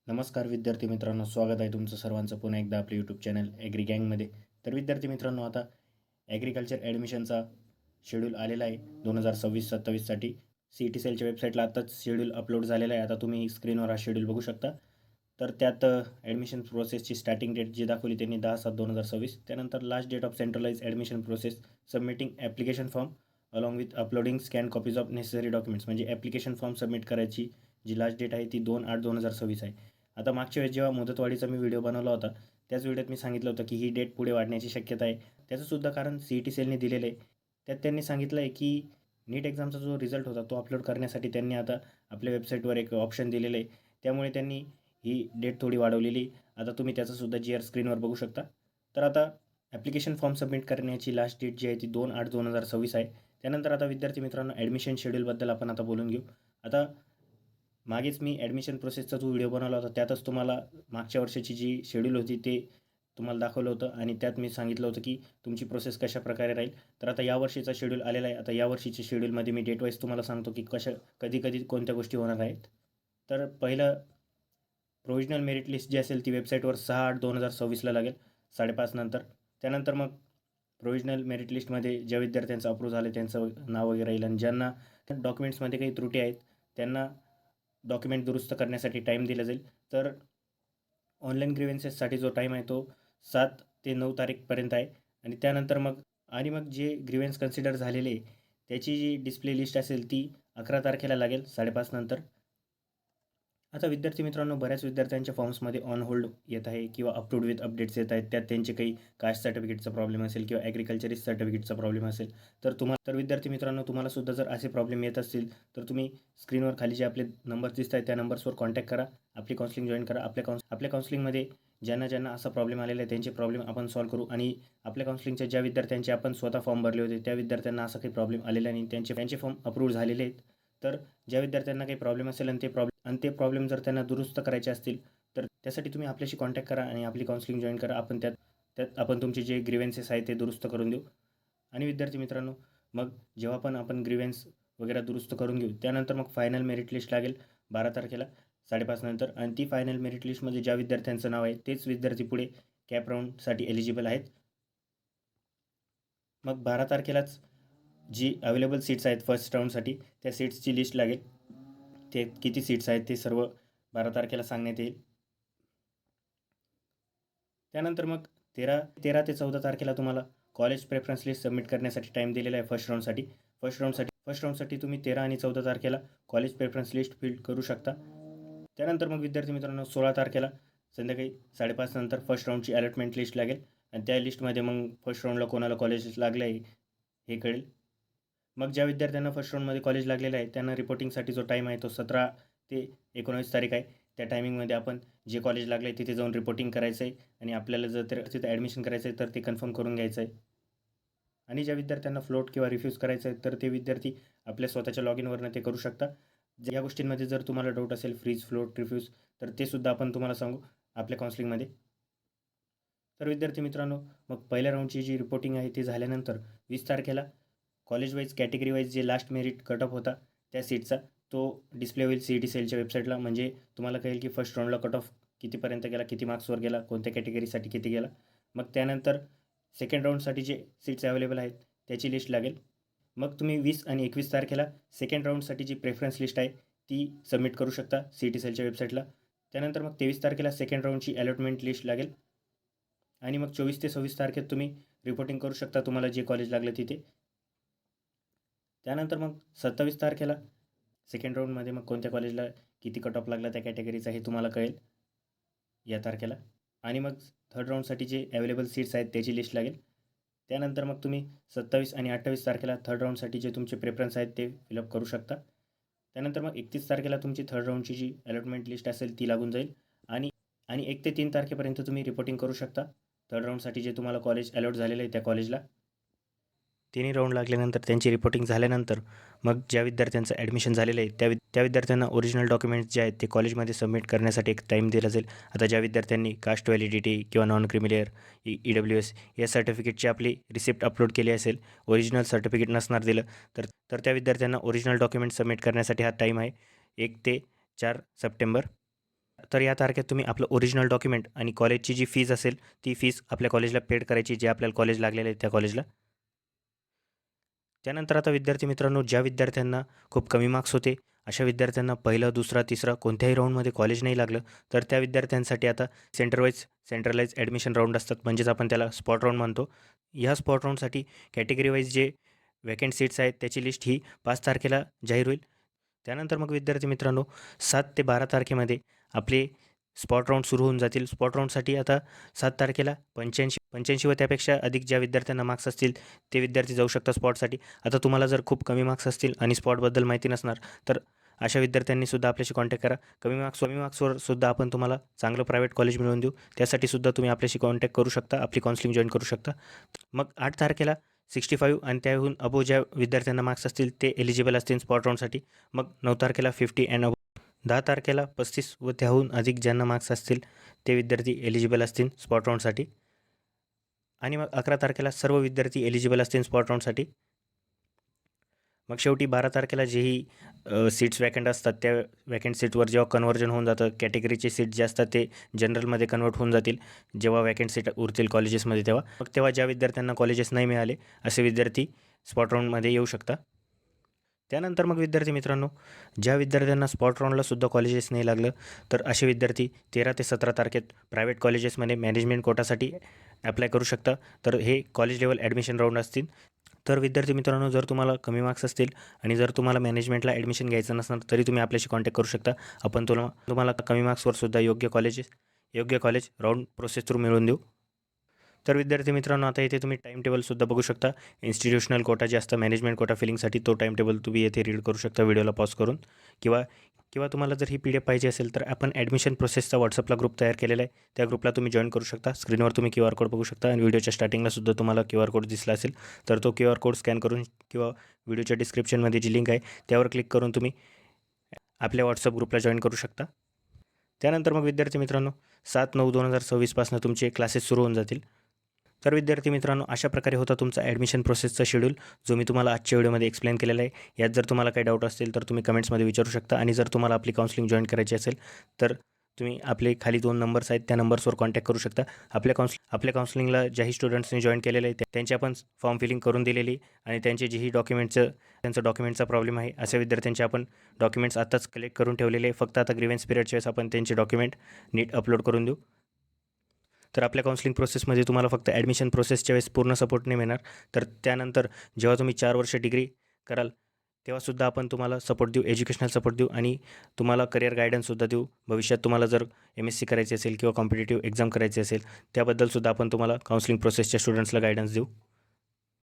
नमस्कार विद्यार्थी मित्रांनो, स्वागत आहे तुमचं सर्वांचं पुन्हा एकदा आपल्या यूट्यूब चॅनल ॲग्री गँगमध्ये. तर विद्यार्थी मित्रांनो, आता ॲग्रिकल्चर ॲडमिशनचा शेड्यूल आलेला आहे 2026-27साठी. CET सेलच्या वेबसाईटला आत्ताच शेड्यूल अपलोड झालेला आहे. आता तुम्ही स्क्रीनवर हा शेड्यूल बघू शकता. तर त्यात ॲडमिशन प्रोसेसची स्टार्टिंग डेट जी दाखवली त्यांनी 10/7/2026. त्यानंतर last date of centralize admission process submitting application form along with uploading scan copies of necessary documents. म्हणजे ॲप्लिकेशन फॉर्म सबमिट करायची जी लास्ट डेट आहे ती 2/8/2026 आहे. आता मागच्या वेळेस जेव्हा मुदतवाढीचा मी व्हिडिओ बनवला होता, त्याच व्हिडिओत मी सांगितलं होतं की ही डेट पुढे वाढण्याची शक्यता आहे. त्याचंसुद्धा कारण CET सेलने दिलेलं आहे. त्यात त्यांनी सांगितलं आहे की नीट एक्झामचा जो रिझल्ट होता तो अपलोड करण्यासाठी त्यांनी आता आपल्या वेबसाईटवर एक ऑप्शन दिलेलं आहे. त्यामुळे त्यांनी ही डेट थोडी वाढवलेली. आता तुम्ही त्याचंसुद्धा GR स्क्रीनवर बघू शकता. तर आता ॲप्लिकेशन फॉर्म सबमिट करण्याची लास्ट डेट जी आहे ती 2/8/2026 आहे. त्यानंतर आता विद्यार्थी मित्रांनो, ॲडमिशन शेड्यूलबद्दल आपण आता बोलून घेऊ. आता मागेच मी ॲडमिशन प्रोसेसचा जो व्हिडिओ बनवला होता त्यातच तुम्हाला मागच्या वर्षाची जी शेड्यूल होती ते तुम्हाला दाखवलं होतं आणि त्यात मी सांगितलं होतं की तुमची प्रोसेस कशाप्रकारे राहील. तर आता यावर्षीचा शेड्यूल आलेला आहे. आता यावर्षीच्या शेड्यूलमध्ये मी डेट वाईज तुम्हाला सांगतो की कधी कोणत्या गोष्टी होणार आहेत. तर पहिलं प्रोव्हिजनल मेरिट लिस्ट जी असेल ती वेबसाईटवर 6/8/2026ला लागेल 5:30 नंतर. त्यानंतर मग प्रोव्हिजनल मेरिट लिस्टमध्ये ज्या विद्यार्थ्यांचं अप्रूव्ह झालं त्यांचं नाव वगैरे येईल आणि ज्यांना डॉक्युमेंट्समध्ये काही त्रुटी आहेत त्यांना डॉक्युमेंट दुरुस्त करण्यासाठी टाईम दिला जाईल. तर ऑनलाईन ग्रीव्हन्सेससाठी जो टाईम आहे तो 7 ते 9 तारीखपर्यंत आहे आणि त्यानंतर मग जे ग्रीव्हन्स कन्सिडर झालेले त्याची जी डिस्प्ले लिस्ट असेल ती 11 तारखेला लागेल 5:30 नंतर. आता विद्यार्थी मित्रांनो, बऱ्याच विद्यार्थ्यांच्या फॉर्म्समध्ये ऑन होल्ड येत आहे किंवा अप टू विथ अपडेट्स येत आहेत. त्यात त्यांचे काही कास्ट सर्टिफिकेटचा प्रॉब्लेम असेल किंवा ॲग्रिकल्चरिस्ट सर्टिफिकेटचा प्रॉब्लेम असेल तर विद्यार्थी मित्रांनो, तुम्हालासुद्धा जर असे प्रॉब्लेम येत असतील तर तुम्ही स्क्रीनवर खाली जे आपले नंबर्स दिसत आहेत त्या नंबर्सवर कॉन्टॅक्ट करा. आपली काउन्सिलिंग जॉईन करा. आपल्या काउन्सिलिंगमध्ये ज्यांना असा प्रॉब्लेम आलेला आहे त्यांचे प्रॉब्लेम आपण सॉल्व्ह करू आणि आपल्या काउन्सिलिंगच्या ज्या विद्यार्थ्यांचे आपण स्वतः फॉर्म भरले होते त्या विद्यार्थ्यांना असा काही प्रॉब्लेम आलेला नाही, त्यांचे फॉर्म अप्रूव्ह झालेले आहेत. तर ज्या विद्यार्थ्यांना काही प्रॉब्लेम असेल आणि ते प्रॉब्लेम जर त्यांना दुरुस्त करायचे असतील तर त्यासाठी तुम्ही आपल्याशी कॉन्टॅक्ट करा आणि आपली काउन्सिलिंग जॉईन करा. आपण त्यात आपण तुमचे जे ग्रीव्हन्सेस आहेत ते दुरुस्त करून देऊ. आणि विद्यार्थी मित्रांनो, मग जेव्हा पण आपण ग्रीव्हन्स वगैरे दुरुस्त करून घेऊ त्यानंतर मग फायनल मेरिट लिस्ट लागेल 12 तारखेला 5:30 नंतर आणि ती फायनल मेरिट लिस्टमध्ये ज्या विद्यार्थ्यांचं नाव आहे तेच विद्यार्थी पुढे कॅप राऊंडसाठी एलिजिबल आहेत. मग 12 तारखेलाच जी अवेलेबल सीट्स आहेत फर्स्ट राऊंडसाठी त्या सीट्सची लिस्ट लागेल. ते किती सीट्स आहेत ते सर्व 12 तारखेला सांगण्यात येईल. त्यानंतर मग 13 ते 14 तारखेला तुम्हाला कॉलेज प्रेफरन्स लिस्ट सबमिट करण्यासाठी टाईम दिलेला आहे फर्स्ट राऊंडसाठी तुम्ही 13 आणि 14 तारखेला कॉलेज प्रेफरन्स लिस्ट फिल करू शकता. त्यानंतर मग विद्यार्थी मित्रांनो, 16 तारखेला संध्याकाळी 5:30 नंतर फर्स्ट राऊंडची अलॉटमेंट लिस्ट लागेल आणि त्या लिस्टमध्ये मग फर्स्ट राऊंडला कोणाला कॉलेज लागलं आहे हे कळेल. मग ज्या विद्यार्थ्यांना फर्स्ट राऊंडमध्ये कॉलेज लागलेलं आहे त्यांना रिपोर्टिंगसाठी जो टाईम आहे तो 17 ते 19 तारीख आहे. त्या टायमिंगमध्ये आपण जे कॉलेज लागलं आहे तिथे जाऊन रिपोर्टिंग करायचं आहे आणि आपल्याला जर तिथे ॲडमिशन करायचं आहे तर ते कन्फर्म करून घ्यायचं आहे. आणि ज्या विद्यार्थ्यांना फ्लोट किंवा रिफ्यूज करायचं आहे तर ते विद्यार्थी आपल्या स्वतःच्या लॉग इनवरनं ते करू शकता. या गोष्टींमध्ये जर तुम्हाला डाऊट असेल फ्रीज, फ्लोट, रिफ्यूज तर ते सुद्धा आपण तुम्हाला सांगू आपल्या काउन्सिलिंगमध्ये. तर विद्यार्थी मित्रांनो, मग पहिल्या राऊंडची जी रिपोर्टिंग आहे ती झाल्यानंतर 20 तारखेला कॉलेज वाईज कॅटेगरी वाईज जे लास्ट मेरिट कट ऑफ होता त्या सीटचा तो डिस्प्ले होईल CET सेलच्या वेबसाईटला. म्हणजे तुम्हाला कळेल की फर्स्ट राऊंडला कट ऑफ कितीपर्यंत गेला, किती मार्क्सवर गेला, कोणत्या कॅटेगरीसाठी किती गेला. मग त्यानंतर सेकंड राऊंडसाठी जे सीट्स अवेलेबल आहेत त्याची लिस्ट लागेल. मग तुम्ही 20 आणि 21 तारखेला सेकंड राऊंडसाठी जी प्रेफरन्स लिस्ट आहे ती सबमिट करू शकता CET सेलच्या वेबसाईटला. त्यानंतर मग 23 तारखेला सेकंड राऊंडची अलॉटमेंट लिस्ट लागेल आणि मग 24 ते 26 तारखेत तुम्ही रिपोर्टिंग करू शकता तुम्हाला जे कॉलेज लागलं तिथे. त्यानंतर मग 27 तारखेला सेकंड राऊंडमध्ये मग कोणत्या कॉलेजला किती कट ऑफ लागला त्या कॅटेगरीचा हे तुम्हाला कळेल या तारखेला. आणि मग थर्ड राऊंडसाठी जे अवेलेबल सीट्स आहेत त्याची लिस्ट लागेल. त्यानंतर मग तुम्ही 27 आणि 28 तारखेला थर्ड राऊंडसाठी जे तुमचे प्रेफरन्स आहेत ते फिलअप करू शकता. त्यानंतर मग 31 तारखेला तुमची थर्ड राऊंडची जी अलॉटमेंट लिस्ट असेल ती लागून जाईल आणि आणि 1 ते 3 तारखेपर्यंत तुम्ही रिपोर्टिंग करू शकता थर्ड राऊंडसाठी जे तुम्हाला कॉलेज अलॉट झालेलं आहे त्या कॉलेजला. तिन्ही राऊंड लागल्यानंतर त्यांची रिपोर्टिंग झाल्यानंतर मग ज्या विद्यार्थ्यांचं ॲडमिशन झालेलं आहे त्या विद्यार्थ्यांना ओरिजिनल डॉक्युमेंट्स जे आहेत ते कॉलेजमध्ये सबमिट करण्यासाठी एक टाईम दिला जाईल. आता ज्या विद्यार्थ्यांनी कास्ट व्हॅलिडिटी किंवा नॉन क्रिमिलेअर EWS या सर्टिफिकेटची आपली रिसिप्ट अपलोड केली असेल, ओरिजिनल सर्टिफिकेट नसणार दिलं तर त्या विद्यार्थ्यांना ओरिजिनल डॉक्युमेंट सबमिट करण्यासाठी हा टाईम आहे 1 ते 4 सप्टेंबर. तर या तारखेत तुम्ही आपलं ओरिजिनल डॉक्युमेंट आणि कॉलेजची जी फीज असेल ती फीज आपल्या कॉलेजला पेड करायची, जे आपल्याला कॉलेज लागलेलं आहे त्या कॉलेजला. त्यानंतर आता विद्यार्थी मित्रांनो, ज्या विद्यार्थ्यांना खूप कमी मार्क्स होते, अशा विद्यार्थ्यांना पहिला, दुसरा, तिसरा कोणत्याही राऊंडमध्ये कॉलेज नाही लागलं, तर त्या विद्यार्थ्यांसाठी आता सेंट्रलाइज ॲडमिशन राऊंड असतात, म्हणजेच आपण त्याला स्पॉट राऊंड म्हणतो. ह्या स्पॉट राऊंडसाठी कॅटेगरी वाईज जे वॅकंट सीट्स आहेत त्याची लिस्ट ही 5 तारखेला जाहीर होईल. त्यानंतर मग विद्यार्थी मित्रांनो, 7 ते 12 तारखेमध्ये आपले स्पॉट राऊंड सुरू होऊन जातील. स्पॉट राऊंडसाठी आता 7 तारखेला 85 व त्यापेक्षा अधिक ज्या विद्यार्थ्यांना मार्क्स असतील ते विद्यार्थी जाऊ शकतात स्पॉटसाठी. आता तुम्हाला जर खूप कमी मार्क्स असतील आणि स्पॉटबद्दल माहिती नसणार, तर अशा विद्यार्थ्यांनी सुद्धा आपल्याशी कॉन्टॅक्ट करा. कमी मार्क्सवर सुद्धा आपण तुम्हाला चांगलं प्रायव्हेट कॉलेज मिळवून देऊ. त्यासाठी सुद्धा तुम्ही आपल्याशी कॉन्टॅक्ट करू शकता, आपली काउन्सिलिंग जॉईन करू शकता. मग 8 तारखेला 65 आणि त्याहून अबोव ज्या विद्यार्थ्यांना मार्क्स असतील ते एलिजिबल असतील स्पॉट राऊंडसाठी. मग 9 तारखेला 50 अँड अबोव. 10 तारखेला 35 व त्याहून अधिक ज्यांना मार्क्स असतील ते विद्यार्थी एलिजिबल असतील स्पॉट राऊंडसाठी. आणि मग 11 तारखेला सर्व विद्यार्थी एलिजिबल असतील स्पॉट राऊंडसाठी. मग शेवटी 12 तारखेला जेही सीट्स वॅकंट असतात त्या वॅकंट सीटवर जेव्हा कन्व्हर्जन होऊन जातं, कॅटेगरीचे सीट जे असतात ते जनरलमध्ये कन्वर्ट होऊन जातील जेव्हा वॅकंट सीट उरतील कॉलेजेसमध्ये, तेव्हा ज्या विद्यार्थ्यांना कॉलेजेस नाही मिळाले असे विद्यार्थी स्पॉट राऊंडमध्ये येऊ शकतात. त्यानंतर मग विद्यार्थी मित्रांनो, ज्या विद्यार्थ्यांना स्पॉट राऊंडला सुद्धा कॉलेजेस नाही लागलं, तर असे विद्यार्थी 13 ते 17 तारखेत प्रायव्हेट कॉलेजेसमध्ये मॅनेजमेंट कोटासाठी ॲप्लाय करू शकता. तर हे कॉलेज लेवल ॲडमिशन राऊंड असतील. तर विद्यार्थी मित्रांनो, जर तुम्हाला कमी मार्क्स असतील आणि जर तुम्हाला मॅनेजमेंटला ॲडमिशन घ्यायचं नसणार, तरी तुम्ही आपल्याशी कॉन्टॅक्ट करू शकता. आपण तुम्हाला कमी मार्क्सवर सुद्धा योग्य कॉलेज राऊंड प्रोसेस थ्रू मिळवून देऊ. तर विद्यार्थी मित्रांनो, आता इथे तुम्ही टाईम टेबलसुद्धा बघू शकता. इन्स्टिट्यूशनल कोटा जे असतं मॅनेजमेंट कोटा फिलिंगसाठी, तो टाईम टेबल तुम्ही येथे रीड करू शकता व्हिडिओला पॉज करून. किंवा तुम्हाला जर ही PDF पाहिजे असेल तर आपण ॲडमिशन प्रोसेसचा व्हॉट्सअपला ग्रुप तयार केलेला आहे. त्या ग्रुपला तुम्ही जॉईन करू शकता. स्क्रीनवर तुम्ही QR कोड बघू शकता आणि व्हिडिओच्या स्टार्टिंगला सुद्धा तुम्हाला QR कोड दिसला असेल, तर तो QR कोड स्कॅन करून किंवा व्हिडिओच्या डिस्क्रिप्शनमध्ये जी लिंक आहे त्यावर क्लिक करून तुम्ही आपल्या व्हॉट्सअप ग्रुपला जॉईन करू शकता. त्यानंतर मग विद्यार्थी मित्रांनो, 7/9/2026 पासून तुमचे क्लासेस सुरू होऊन जातील. तर विद्यार्थी मित्रांनो, अशा प्रकारे होता तुमचा ॲडमिशन प्रोसेसचा शेड्यूल, जो मी तुम्हाला आजच्या व्हिडिओमध्ये एक्सप्लेन केलेला आहे. यात जर तुम्हाला काही डाऊट असतील तर तुम्ही कमेंट्समध्ये विचारू शकता. आणि जर तुम्हाला आपली काउन्सिलिंग जॉईन करायची असेल तर तुम्ही आपले खाली 2 नंबर्स आहेत, त्या नंबर्सवर कॉन्टॅक्ट करू शकता. आपल्या काउन्सिलिंगला ज्याही स्टुडंट्सनी जॉईन केलेलं आहे त्यांची आपण फॉर्म फिलिंग करून दिलेली आणि त्यांचे जेही त्यांचं डॉक्युमेंटचा प्रॉब्लेम आहे अशा विद्यार्थ्यांचे आपण डॉक्युमेंट्स आत्ताच कलेक्ट करून ठेवलेले आहे. फक्त आता ग्रीव्हन्स पिरियडच्या वेळेस आपण त्यांचे डॉक्युमेंट नीट अपलोड करून देऊ. तर आपल्या काउन्सिलिंग प्रोसेसमध्ये तुम्हाला फक्त ॲडमिशन प्रोसेसच्या वेळेस पूर्ण सपोर्ट नाही मिळणार, तर त्यानंतर जेव्हा तुम्ही 4 वर्ष डिग्री कराल तेव्हासुद्धा आपण तुम्हाला सपोर्ट देऊ, एज्युकेशनल सपोर्ट देऊ आणि तुम्हाला करिअर गायडन्ससुद्धा देऊ. भविष्यात तुम्हाला जर MSc करायची असेल किंवा कॉम्पिटिटिव्ह एक्झाम करायची असेल त्याबद्दलसुद्धा आपण तुम्हाला काउन्सिलिंग प्रोसेसच्या स्टुडंट्सला गायडन्स देऊ.